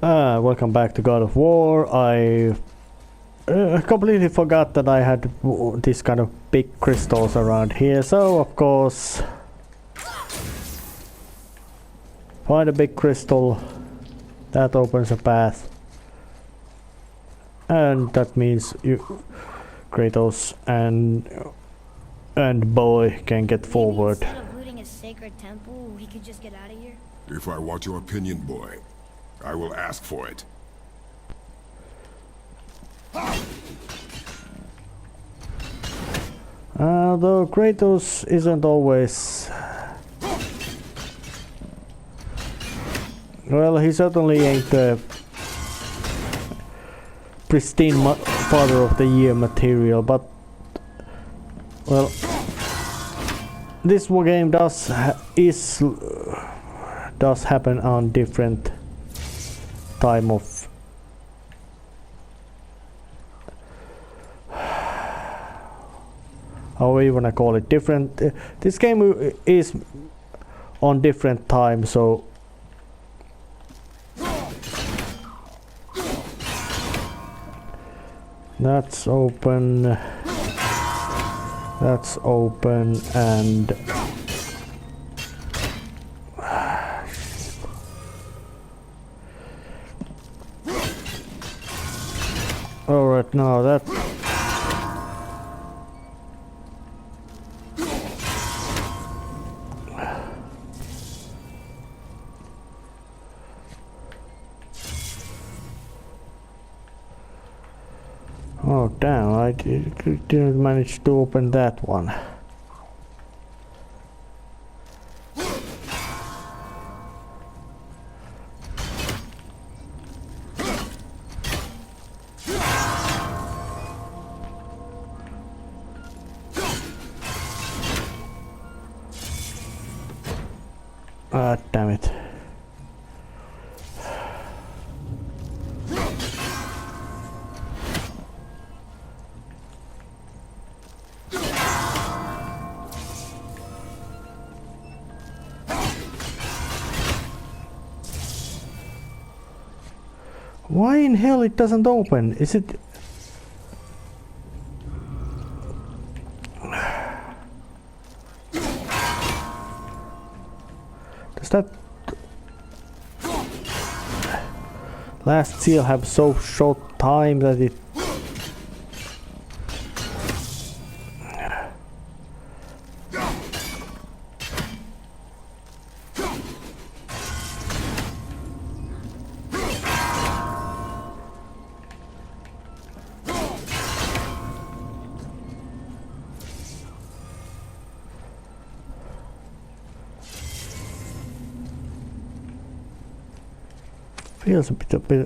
Welcome back to God of War. I completely forgot that I had this kind of big crystals around here, so of course find a big crystal that opens a path, and that means you, Kratos and boy can get forward. Instead of looting a sacred temple, we could just get out of here. If I want your opinion, boy, I will ask for it. Though Kratos isn't always... Well, he certainly ain't the pristine Father of the Year material, but... Well... This game does happen on different time of how you wanna call it, different this game is on different time, so that's open, and alright, now that... Oh damn, I didn't manage to open that one. Ah, damn it. Why in hell it doesn't open? Is it... Does that last seal have so short time that it...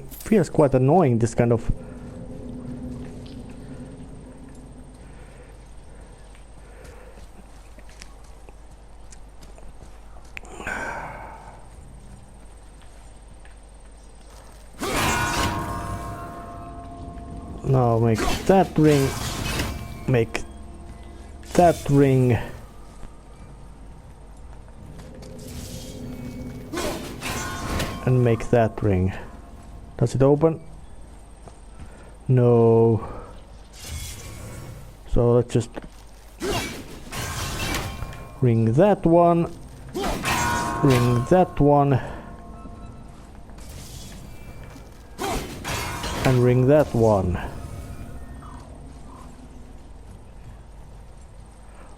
feels quite annoying, this kind of... Now make that ring, make that ring, and make that ring. Does it open? No. So let's just ring that one, ring that one, and ring that one.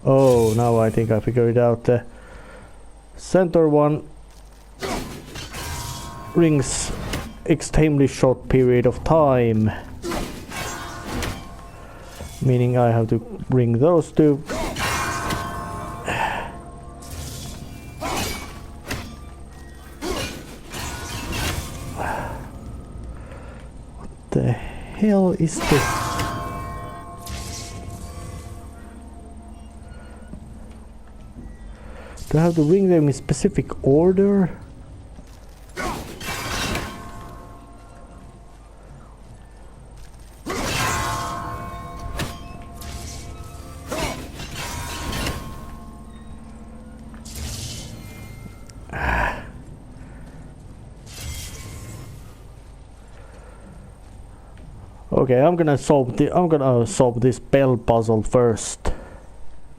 Oh, now I think I figured it out. The center one rings extremely short period of time, meaning I have to ring those two. What the hell is this? Do I have to ring them in specific order? Okay, I'm gonna solve this bell puzzle first.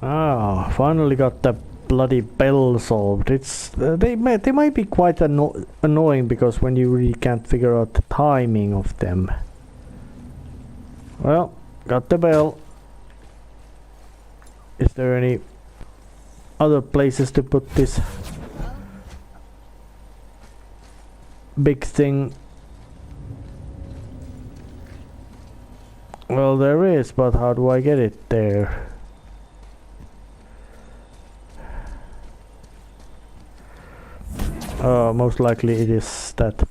Ah, finally got the bloody bell solved. It's they might be quite annoying because when you really can't figure out the timing of them. Well, got the bell. Is there any other places to put this big thing? Well, there is, but how do I get it there? Most likely it is that.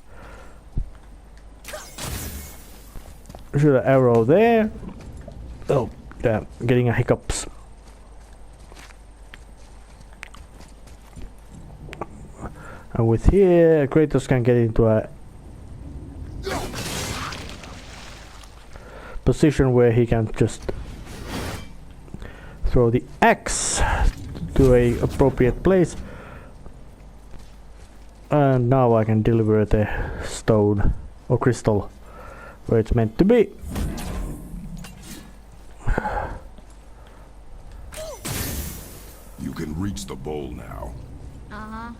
Should an arrow there? Oh, damn, getting a hiccups. And with here, Kratos can get into a position where he can just throw the axe to a appropriate place. And now I can deliver the stone or crystal where it's meant to be. You can reach the bowl now. Uh-huh.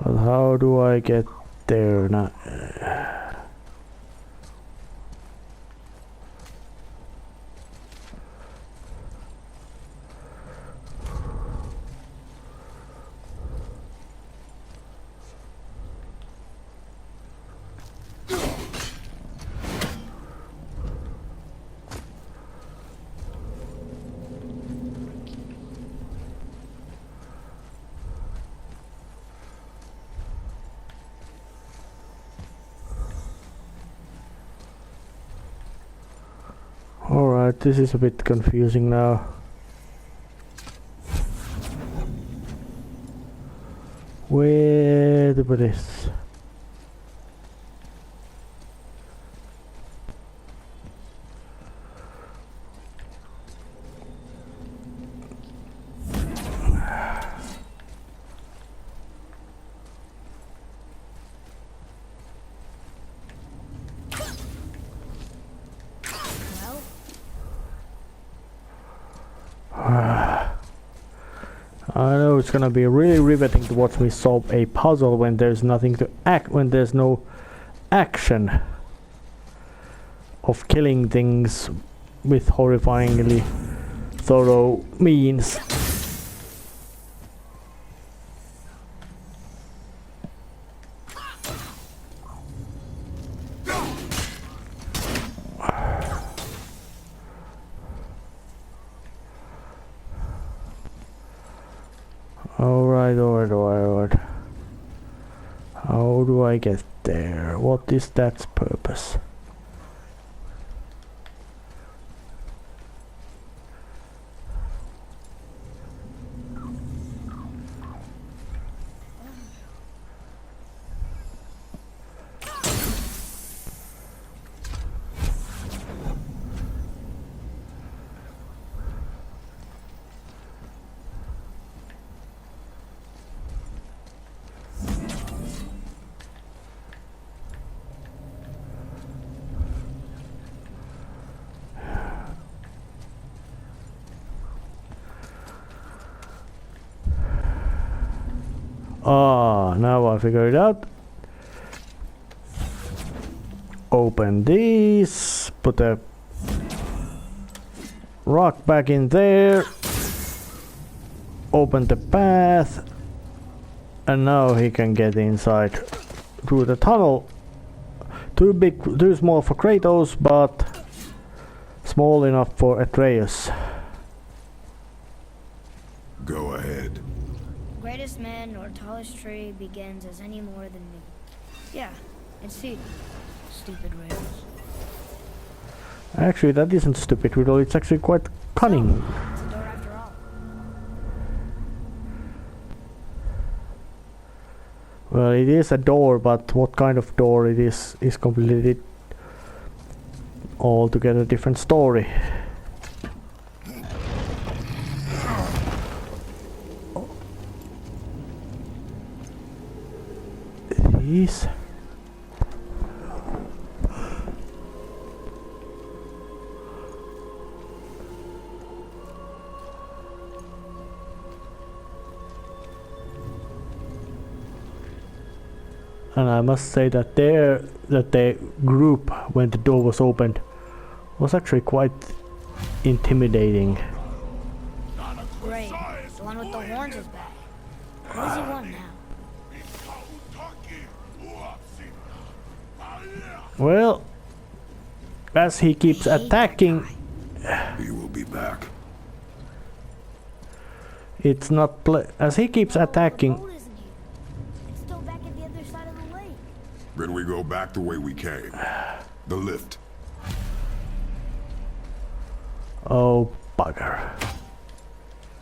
But how do I get there now? Alright, this is a bit confusing now. Where to put this? I know it's gonna be really riveting to watch me solve a puzzle when there's nothing to when there's no action of killing things with horrifyingly thorough means. Alright. How do I get there? What is that purpose? Ah, now I figured it out. Open these, put a rock back in there, open the path, and now he can get inside through the tunnel. Too small for Kratos, but small enough for Atreus. Go ahead. Greatest man or tallest tree begins as any more than me. Yeah, it's he. Stupid riddles. Actually, that isn't stupid riddle, it's actually quite cunning. It's a door after all. Well, it is a door, but what kind of door it is completely altogether different story. Please. And I must say that the group, when the door was opened, was actually quite intimidating. Great. The one with the horns is back. What does he want now? Well, as he keeps attacking, He will be back. it's not as he keeps attacking. The boat isn't here. It's still back at the other side of the lake. Then we go back the way we came. The lift. Oh bugger!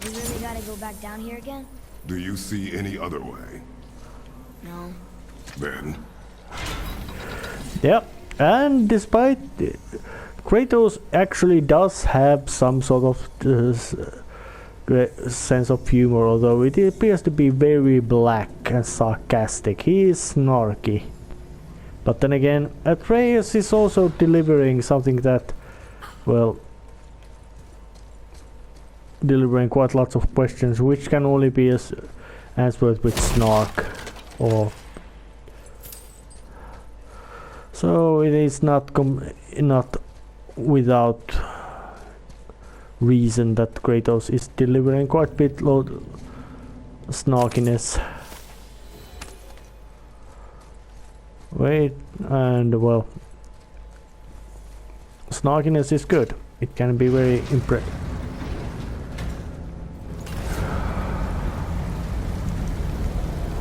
We really gotta go back down here again? Do you see any other way? No. Then, Yep. And despite Kratos actually does have some sort of sense of humor, although it appears to be very black and sarcastic. He is snarky. But then again, Atreus is also delivering something that, well, delivering quite lots of questions which can only be answered with snark, or so it is not without reason that Kratos is delivering quite a bit load snarkiness. Wait, and well, snarkiness is good. It can be very impressive.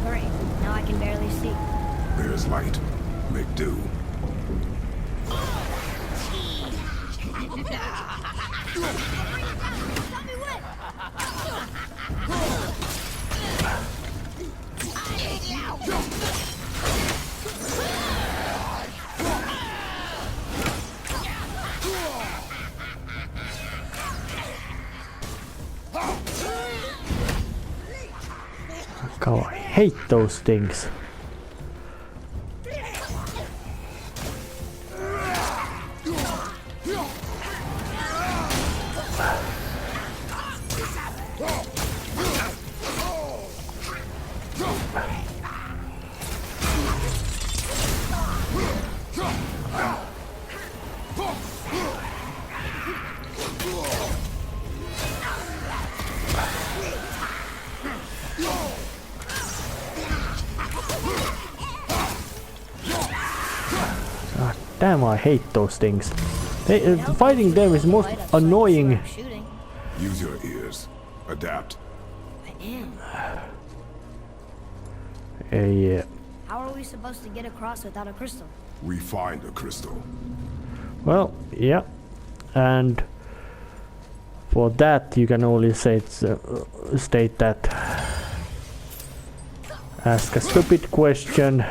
Hurry. Now I can barely see. there's light. Make do. God, I hate those things. Damn, I hate those things. Fighting them is most annoying. Shooting. Use your ears. Adapt. I am. Yeah. How are we supposed to get across without a crystal? We find a crystal. Well, yeah. And for that you can only say state that ask a stupid question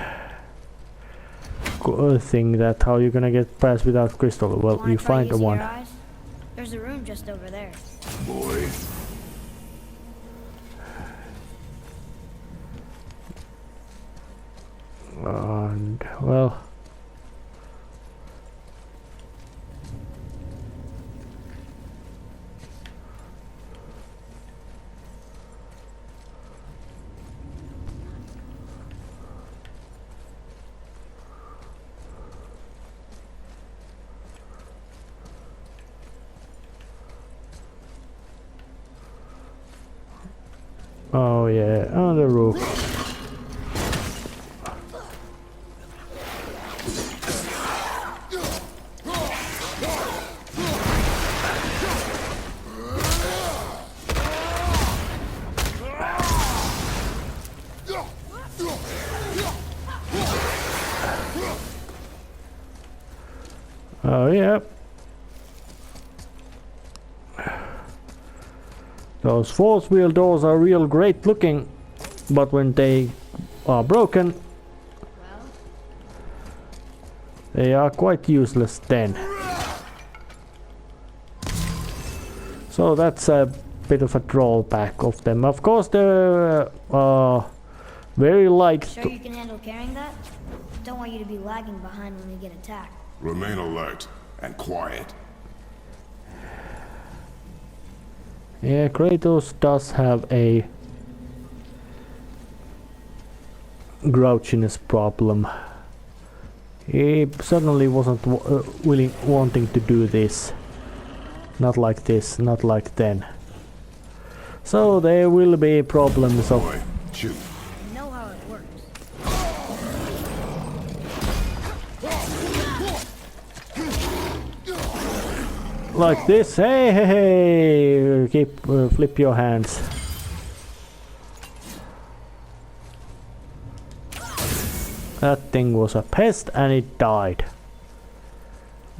thing that how you gonna get past without crystal. Well, Wanna you try find using one. your eyes? There's a room just over there. Boy. And well, oh yeah, on the roof. Oh yeah. Those force wheel doors are real great looking, but when they are broken, they are quite useless then. So that's a bit of a drawback of them. Of course, there are Very light. Sure you can handle carrying that? Don't want you to be lagging behind when we get attacked. Remain alert and quiet. Yeah, Kratos does have a grouchiness problem. He suddenly wasn't wanting to do this. Not like this, not like then. So there will be problems of... Boy, shoot. I know how it works. Like this. Hey, hey, hey! Keep, flip your hands. That thing was a pest and it died.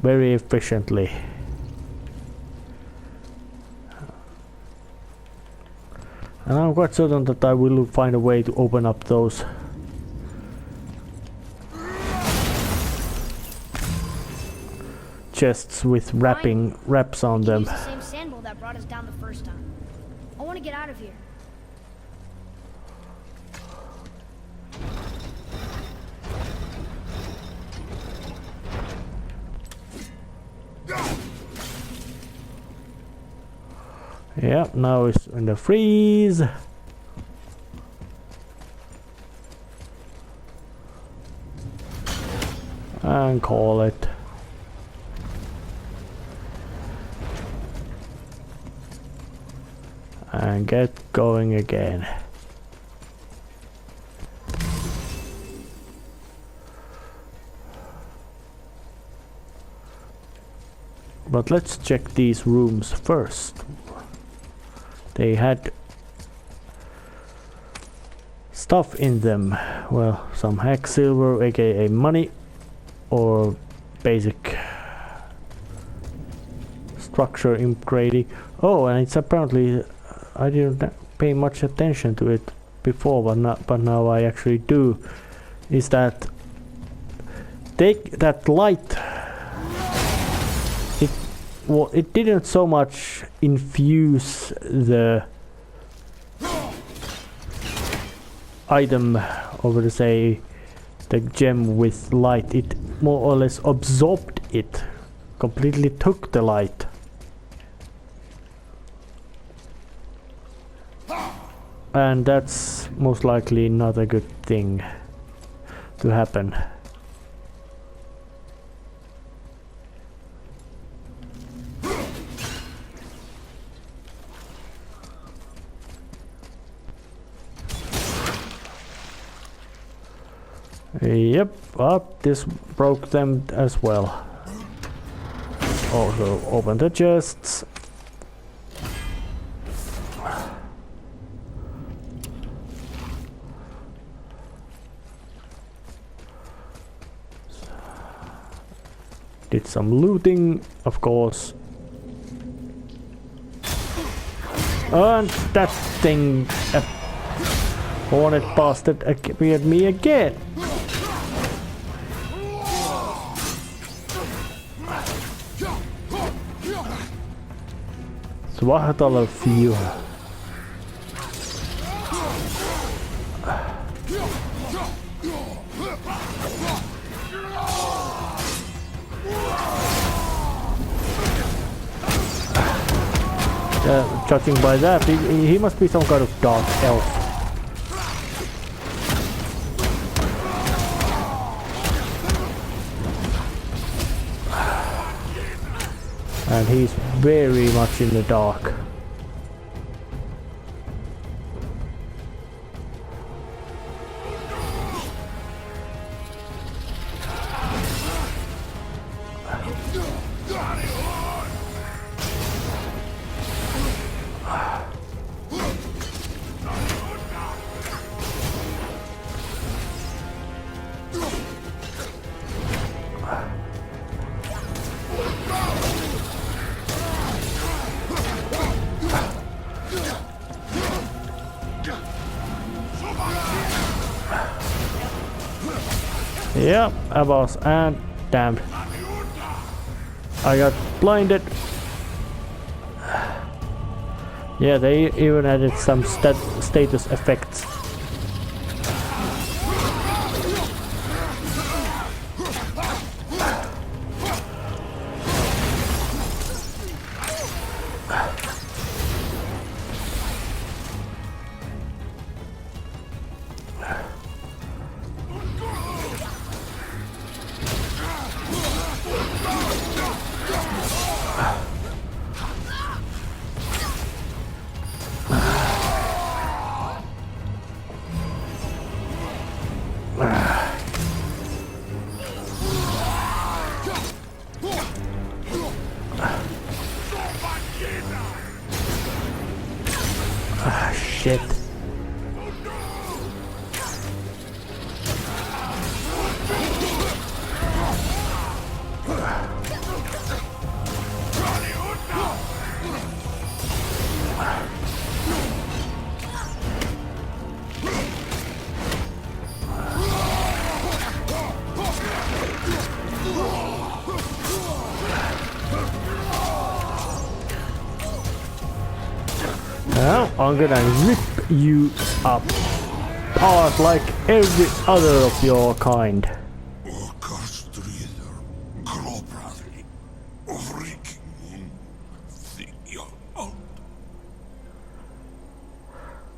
Very efficiently. And I'm quite certain that I will find a way to open up those chests with wraps on them. Use the same sandal that brought us down the first time. I want to get out of here. Yeah, now it's in the freeze. And call it. And get going again. But let's check these rooms first. They had stuff in them. Well, some hack silver, aka money, or basic structure upgrading. Oh, and it's apparently I didn't pay much attention to it before, but now I actually do. Is that take that light? Well, it didn't so much infuse the item over to say the gem with light. It more or less absorbed it, completely took the light. And that's most likely not a good thing to happen. Yep, but this broke them as well. Also open the chests. Did some looting, of course. And that thing, a hornet bastard, appeared me again. صباح الله فيها. Judging by that, he must be some kind of dark elf. And he's very much in the dark. Yep, I was, and damn, I got blinded. Yeah, they even added some status effects. I'm gonna rip you apart like every other of your kind.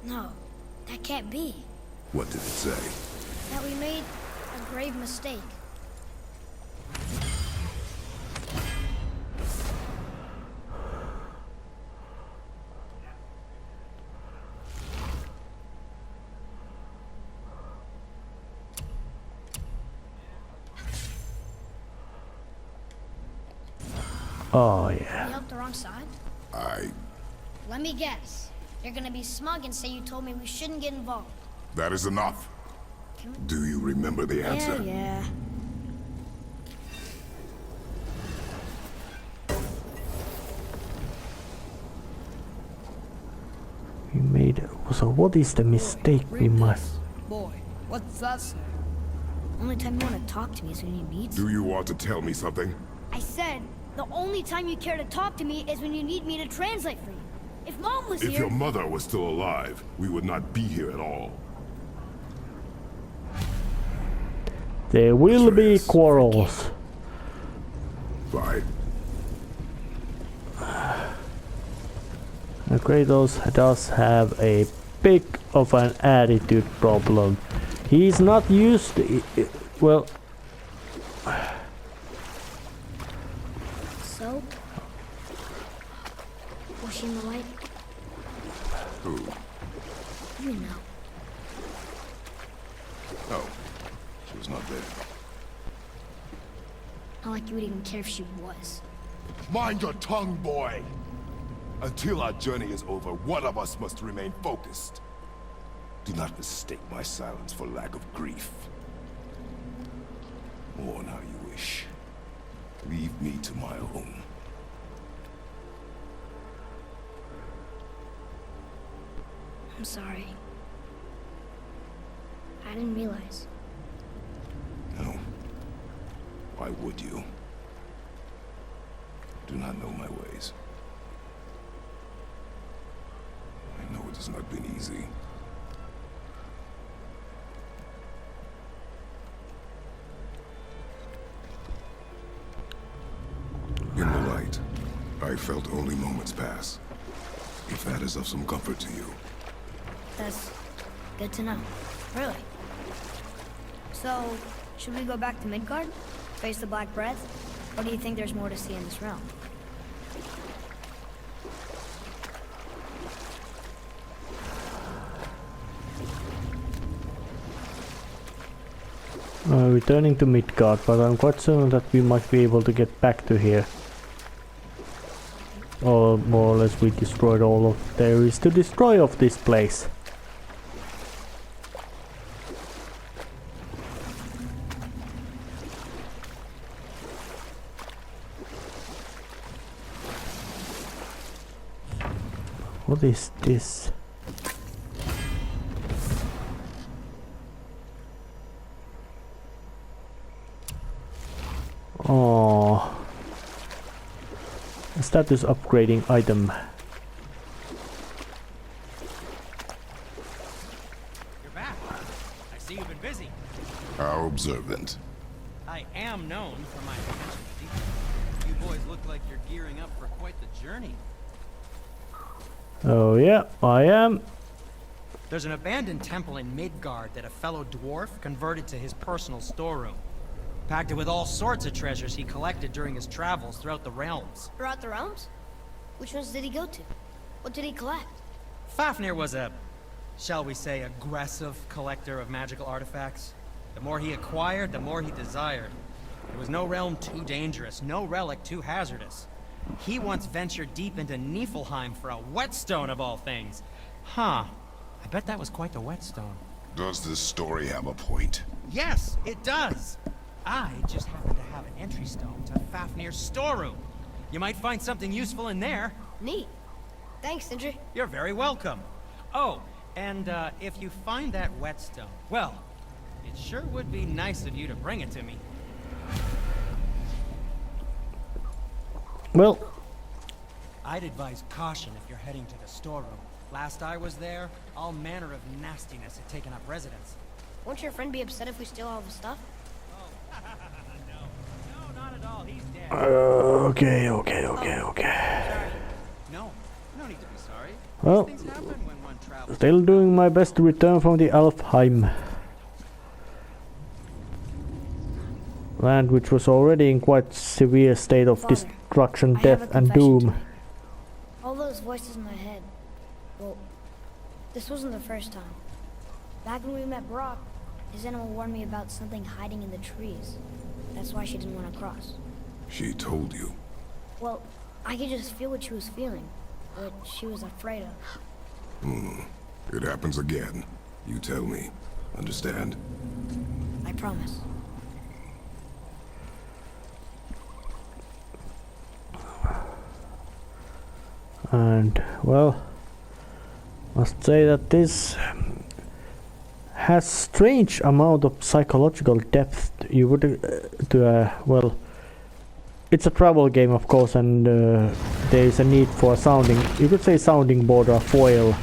No, that can't be. What did it say? That we made a grave mistake. Oh yeah. You helped the wrong side? I... Let me guess. You're gonna be smug and say you told me we shouldn't get involved. That is enough. Do you remember the answer? Yeah. We made. So what is the mistake we made? Boy, what's that say? Only time you want to talk to me is when you need Do you want to tell me something? I said, the only time you care to talk to me is when you need me to translate for you. If Mom was If here... your mother was still alive, we would not be here at all. There will be quarrels. Fine. Kratos does have a big of an attitude problem. He's not used to it. Well... So? Was she in the light? Who? You know. Oh. She was not there. Not like you would even care if she was. Mind your tongue, boy! Until our journey is over, one of us must remain focused. Do not mistake my silence for lack of grief. Mourn how you wish. Leave me to my own. I'm sorry. I didn't realize. No. Why would you? Do not know my ways. I know it has not been easy. In the light, I felt only moments pass. If that is of some comfort to you. That's good to know. Really. So, should we go back to Midgard? Face the Black Breath? Or do you think there's more to see in this realm? Returning to Midgard, but I'm quite certain that we might be able to get back to here. Or more or less we destroyed all of there is to destroy of this place. What is this? Oh, status upgrading item. You're back. I see you've been busy. How observant. I am known for my attention to detail. You boys look like you're gearing up for quite the journey. Oh yeah, I am. There's an abandoned temple in Midgard that a fellow dwarf converted to his personal storeroom. Packed it with all sorts of treasures he collected during his travels throughout the realms. Throughout the realms? Which ones did he go to? What did he collect? Fafnir was a, shall we say, aggressive collector of magical artifacts. The more he acquired, the more he desired. There was no realm too dangerous, no relic too hazardous. He once ventured deep into Niflheim for a whetstone of all things. Huh. I bet that was quite the whetstone. Does this story have a point? Yes, it does. I just happen to have an entry stone to Fafnir's storeroom. You might find something useful in there. Neat. Thanks, Sindri. You're very welcome. Oh, and if you find that whetstone, well, it sure would be nice of you to bring it to me. Well, I'd advise caution if you're heading to the storeroom. Last I was there, all manner of nastiness had taken up residence. Won't your friend be upset if we steal all the stuff? No, not at all. He's dead. Okay. Sorry. No need to be sorry. Well, These things happen when one travels. still doing my best to return from the Alfheim land, which was already in quite severe state of Father, destruction, I have death, a and confession doom. to make. All those voices in my head. Well, this wasn't the first time. Back when we met Brock, his animal warned me about something hiding in the trees. That's why she didn't want to cross. She told you. Well, I could just feel what she was feeling. What she was afraid of. It happens again. You tell me. Understand? I promise. And well, must say that this has strange amount of psychological depth. You would well, it's a travel game, of course, and there is a need for a sounding, you could say, sounding board or foil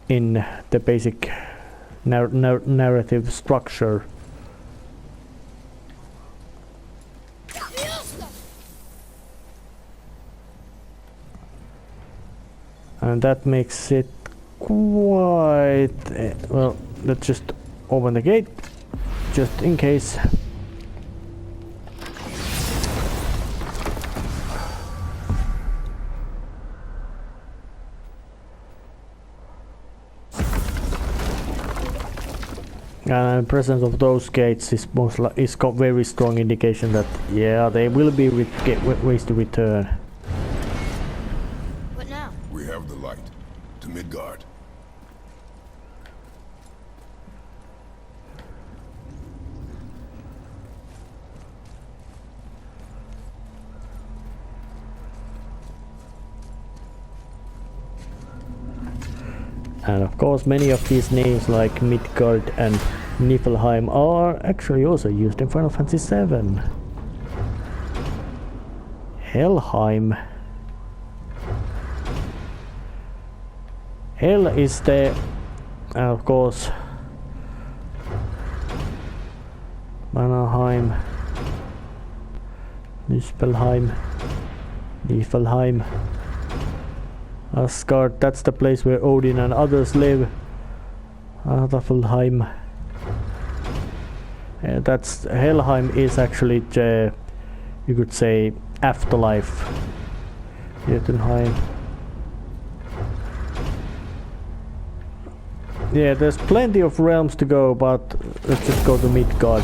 in the basic narrative structure. And that makes it quite well. Let's just open the gate just in case. And the presence of those gates is very strong indication that yeah, they will be ways to return. What now? We have the light. To Midgard. And of course many of these names like Midgard and Niflheim are actually also used in Final Fantasy VII. Helheim. Hell is the, of course, Vanaheim, Muspelheim, Niflheim, Asgard, that's the place where Odin and others live. Adaflheim. That's Helheim is actually the, you could say, afterlife. Jotunheim. Yeah, there's plenty of realms to go, but let's just go to Midgard,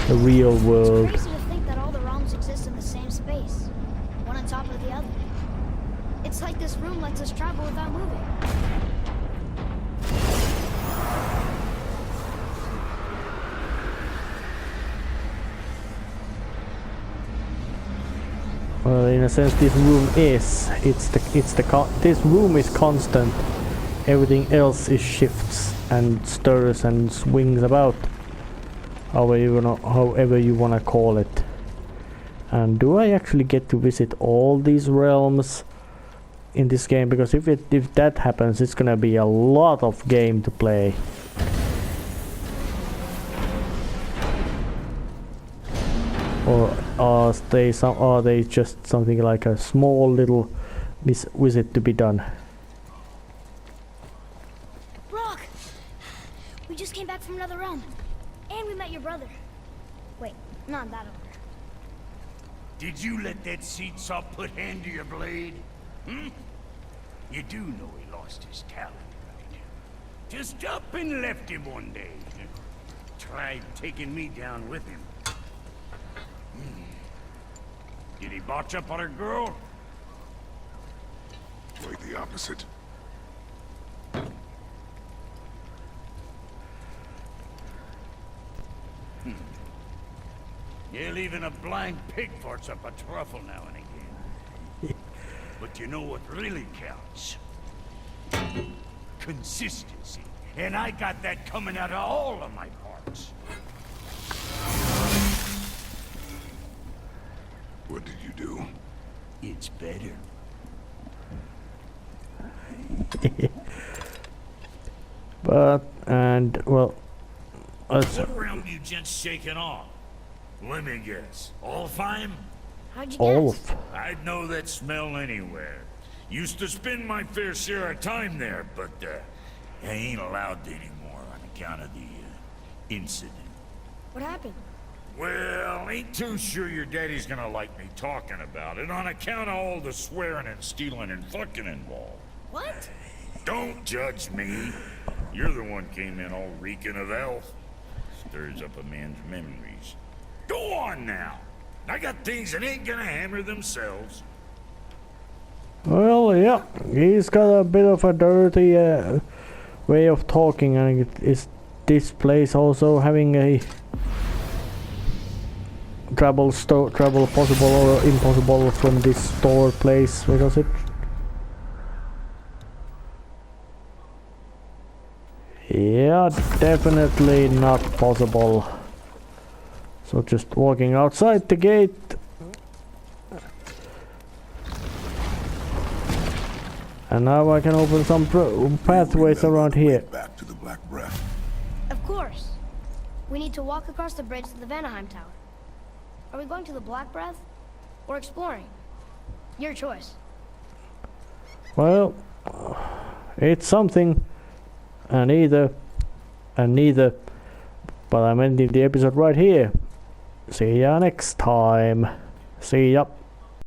the real world. It's crazy to think that all the realms exist in the same space, one on top of the other. It's like this room lets us travel without moving. Well, in a sense, this room is. This room is constant. Everything else is shifts and stirs and swings about. However you wanna call it. And do I actually get to visit all these realms in this game? Because if that happens, it's gonna be a lot of game to play. Or are they just something like a small little visit to be done? Brock! We just came back from another realm. And we met your brother. Wait, not that order. Did you let that seed saw put hand to your blade? You do know he lost his talent, right? Just up and left him one day. Tried taking me down with him. Did he botch up on a girl? Quite the opposite. Yeah, even a blind pig farts up a truffle now and again. But you know what really counts? Consistency. And I got that coming out of all of my parts. What did you do? It's better. But, and, well, let's... What realm you gents shaking off? Let me guess. Alfheim? How'd you All guess? of... I'd know that smell anywhere. Used to spend my fair share of time there, but I ain't allowed to anymore on account of the incident. What happened? Well, ain't too sure your daddy's gonna like me talking about it on account of all the swearing and stealing and fucking involved. What? Don't judge me. You're the one came in all reeking of elf. Stirs up a man's memories. Go on now. I got things that ain't gonna hammer themselves. Well, yeah, he's got a bit of a dirty way of talking, and is this place also having a travel possible or impossible from this store place? Because it... Yeah, definitely not possible. So just walking outside the gate. And now I can open some pathways around here. Back to the Black Breath. Of course. We need to walk across the bridge to the Vanaheim Tower. Are we going to the Black Breath? Or exploring? Your choice. Well, it's something, and either, and neither. But I'm ending the episode right here. See ya next time. See ya.